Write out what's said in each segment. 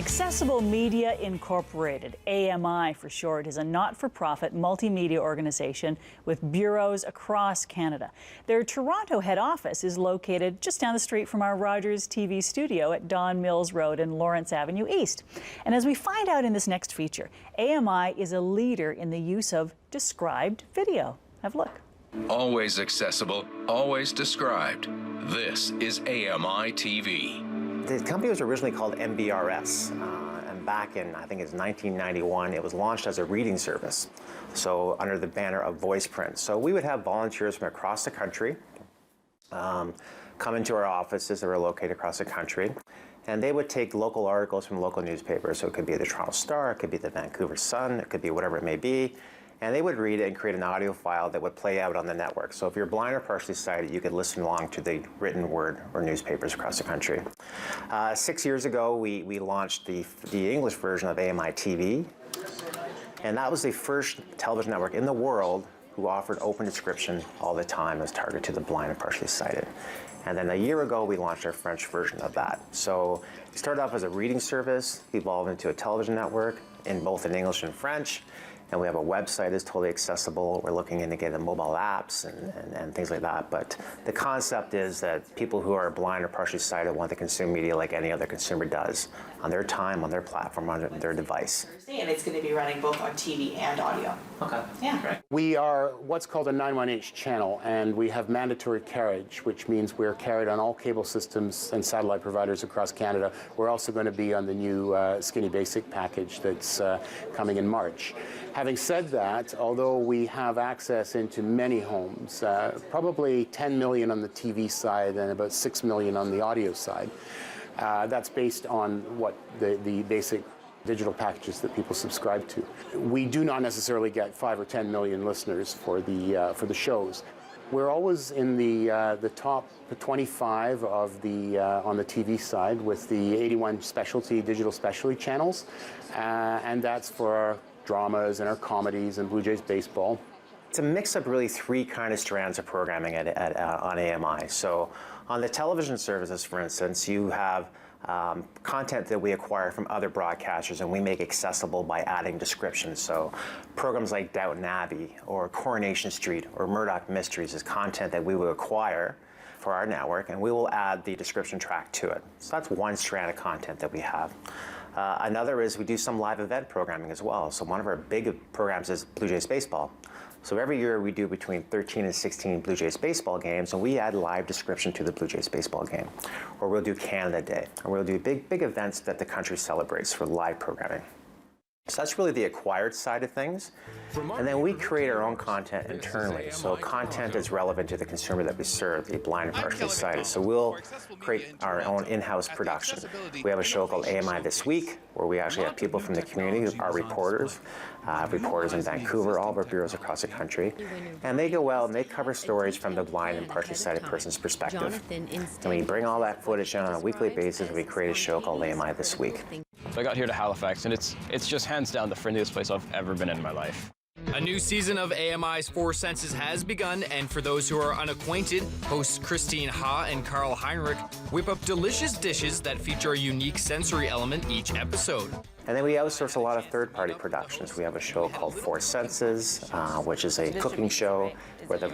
Accessible Media Incorporated, AMI for short, is a not-for-profit multimedia organization with bureaus across Canada. Their Toronto head office is located just down the street from our Rogers TV studio at Don Mills Road and Lawrence Avenue East. And as we find out in this next feature, AMI is a leader in the use of described video. Have a look. Always accessible, always described. This is AMI TV. The company was originally called MBRS, and back in, I think it's 1991, it was launched as a reading service, so under the banner of VoicePrint. So we would have volunteers from across the country come into our offices that were located across the country, and they would take local articles from local newspapers. So it could be the Toronto Star, it could be the Vancouver Sun, it could be whatever it may be, and they would read it and create an audio file that would play out on the network. So if you're blind or partially sighted, you could listen along to the written word or newspapers across the country. 6 years ago, we launched the English version of AMI TV, and that was the first television network in the world who offered open description all the time as targeted to the blind and partially sighted. And then a year ago, we launched our French version of that. So it started off as a reading service, evolved into a television network in both in English and French. And we have a website that's totally accessible. We're looking into getting mobile apps and things like that. But the concept is that people who are blind or partially sighted want to consume media like any other consumer does, on their time, on their platform, on their device. And it's going to be running both on TV and audio. Okay. Yeah. Right. We are what's called a 91H channel, and we have mandatory carriage, which means we're carried on all cable systems and satellite providers across Canada. We're also going to be on the new Skinny Basic package that's coming in March. Having said that, although we have access into many homes, probably 10 million on the TV side and about 6 million on the audio side, that's based on what the basic digital packages that people subscribe to. We do not necessarily get 5 or 10 million listeners for the shows. We're always in the top 25 of on the TV side with the 81 digital specialty channels, and that's for our dramas and our comedies and Blue Jays baseball. It's a mix of really three kind of strands of programming on AMI. So on the television services, for instance, you have content that we acquire from other broadcasters and we make accessible by adding descriptions. So programs like Downton Abbey or Coronation Street or Murdoch Mysteries is content that we will acquire for our network, and we will add the description track to it. So that's one strand of content that we have. Another is we do some live event programming as well. So one of our big programs is Blue Jays baseball. So every year we do between 13 and 16 Blue Jays baseball games, and we add live description to the Blue Jays baseball game. Or we'll do Canada Day, or we'll do big events that the country celebrates for live programming. So that's really the acquired side of things. And then we create our own content internally. So content is relevant to the consumer that we serve, the blind and partially sighted. So we'll create our own in-house production. We have a show called AMI This Week, where we actually have people from the community, our reporters in Vancouver, all of our bureaus across the country. And they go out and they cover stories from the blind and partially sighted person's perspective. And we bring all that footage in on a weekly basis, and we create a show called AMI This Week. So I got here to Halifax, and it's just hands down the friendliest place I've ever been in my life. A new season of AMI's Four Senses has begun, and for those who are unacquainted, hosts Christine Ha and Carl Heinrich whip up delicious dishes that feature a unique sensory element each episode. And then we outsource a lot of third-party productions. We have a show called Four Senses, which is a cooking show where the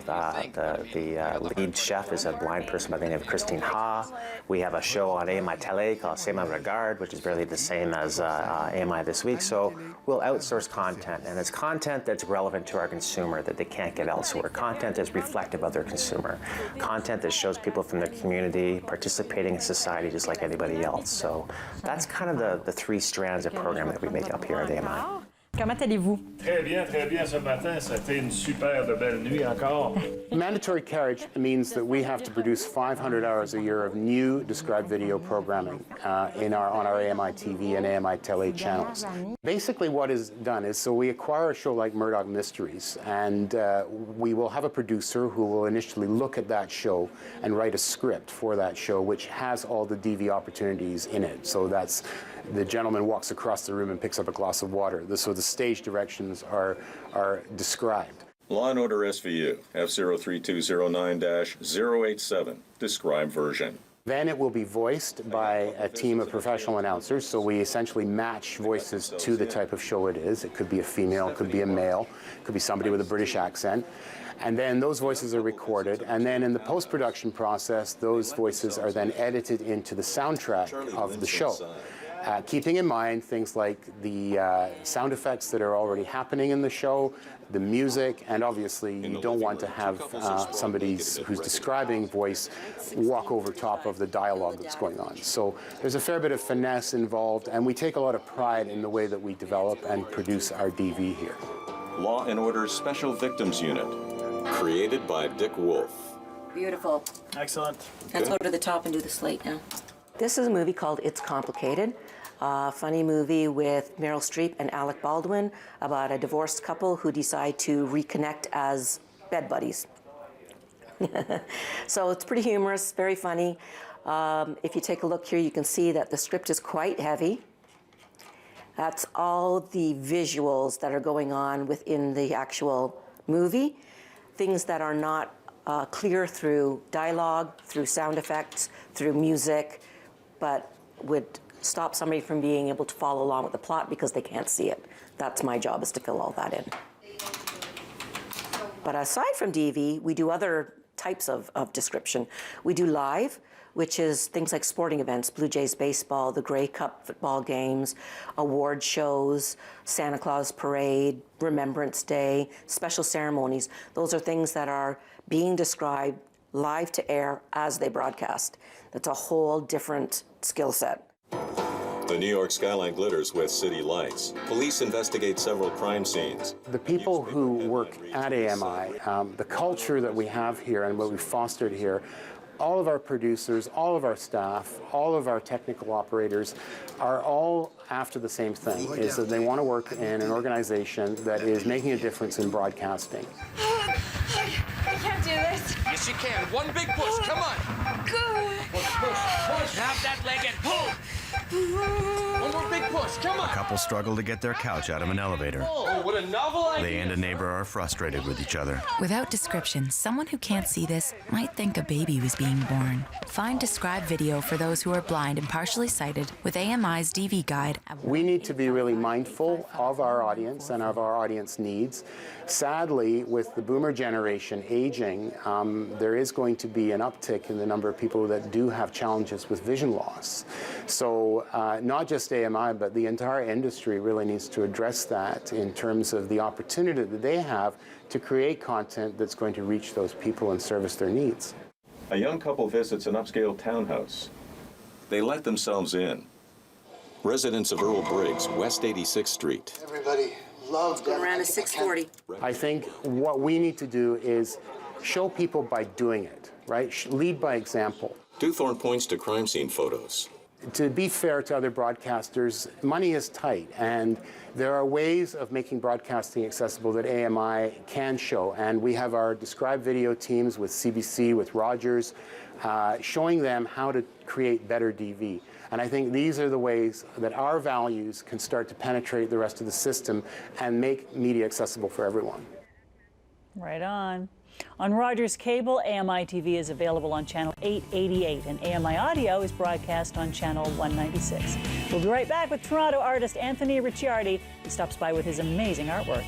lead chef is a blind person by the name of Christine Ha. We have a show on AMI Télé called C'est ma regarde, which is barely the same as AMI This Week. So we'll outsource content, and it's content that's relevant to our consumer that they can't get elsewhere. Content that's reflective of their consumer. Content that shows people from their community participating in society just like anybody else. So that's kind of the three strands of program that we make up here at AMI. Comment allez-vous? Très bien ce matin. Ça a été une super de belle nuit encore. Mandatory carriage means that we have to produce 500 hours a year of new described video programming on our AMI TV and AMI Télé channels. Basically what is done is, so we acquire a show like Murdoch Mysteries, and we will have a producer who will initially look at that show and write a script for that show, which has all the DV opportunities in it. So that's the gentleman walks across the room and picks up a glass of water. So the stage directions are described. Law & Order SVU, F03209-087, described version. Then it will be voiced by a team of professional announcers, so we essentially match voices to the type of show it is. It could be a female, it could be a male, it could be somebody with a British accent. And then those voices are recorded, and then in the post-production process, those voices are then edited into the soundtrack of the show. Keeping in mind things like the sound effects that are already happening in the show, the music, and obviously you don't want to have somebody who's describing voice walk over top of the dialogue that's going on. So there's a fair bit of finesse involved, and we take a lot of pride in the way that we develop and produce our DV here. Law and Order Special Victims Unit, created by Dick Wolf. Beautiful. Excellent. Let's go to the top and do the slate now. This is a movie called It's Complicated. A funny movie with Meryl Streep and Alec Baldwin about a divorced couple who decide to reconnect as bed buddies. So it's pretty humorous, very funny. If you take a look here, you can see that the script is quite heavy. That's all the visuals that are going on within the actual movie, things that are not clear through dialogue, through sound effects, through music, but would stop somebody from being able to follow along with the plot because they can't see it. That's my job, is to fill all that in. But aside from DV, we do other types of description. We do live, which is things like sporting events, Blue Jays baseball, the Grey Cup football games, award shows, Santa Claus parade, Remembrance Day, special ceremonies. Those are things that are being described live to air as they broadcast. That's a whole different skill set. The New York skyline glitters with city lights. Police investigate several crime scenes. The people who work at AMI, the culture that we have here and what we've fostered here, all of our producers, all of our staff, all of our technical operators are all after the same thing, is that they want to work in an organization that is making a difference in broadcasting. I can't do this. Yes, you can. One big push. Come on. Good. Push. Have that leg and pull. One more big push. Come on. Couple struggle to get their couch out of an elevator. Oh, what a novel idea. They and a neighbor are frustrated with each other. Without description, someone who can't see this might think a baby was being born. Find described video for those who are blind and partially sighted with AMI's DV guide. We need to be really mindful of our audience and of our audience needs. Sadly, with the boomer generation aging, there is going to be an uptick in the number of people that do have challenges with vision loss. So not just AMI, but the entire industry really needs to address that in terms of the opportunity that they have to create content that's going to reach those people and service their needs. A young couple visits an upscale townhouse. They let themselves in. Residents of Earl Briggs, West 86th Street. Everybody loves Go around at 6:40. I think what we need to do is show people by doing it, right? Lead by example. Dewthorne points to crime scene photos. To be fair to other broadcasters, money is tight, and there are ways of making broadcasting accessible that AMI can show. And we have our described video teams with CBC, with Rogers, showing them how to create better DV. And I think these are the ways that our values can start to penetrate the rest of the system and make media accessible for everyone. Right on. On Rogers Cable, AMI TV is available on channel 888, and AMI Audio is broadcast on channel 196. We'll be right back with Toronto artist Anthony Ricciardi, who stops by with his amazing artwork.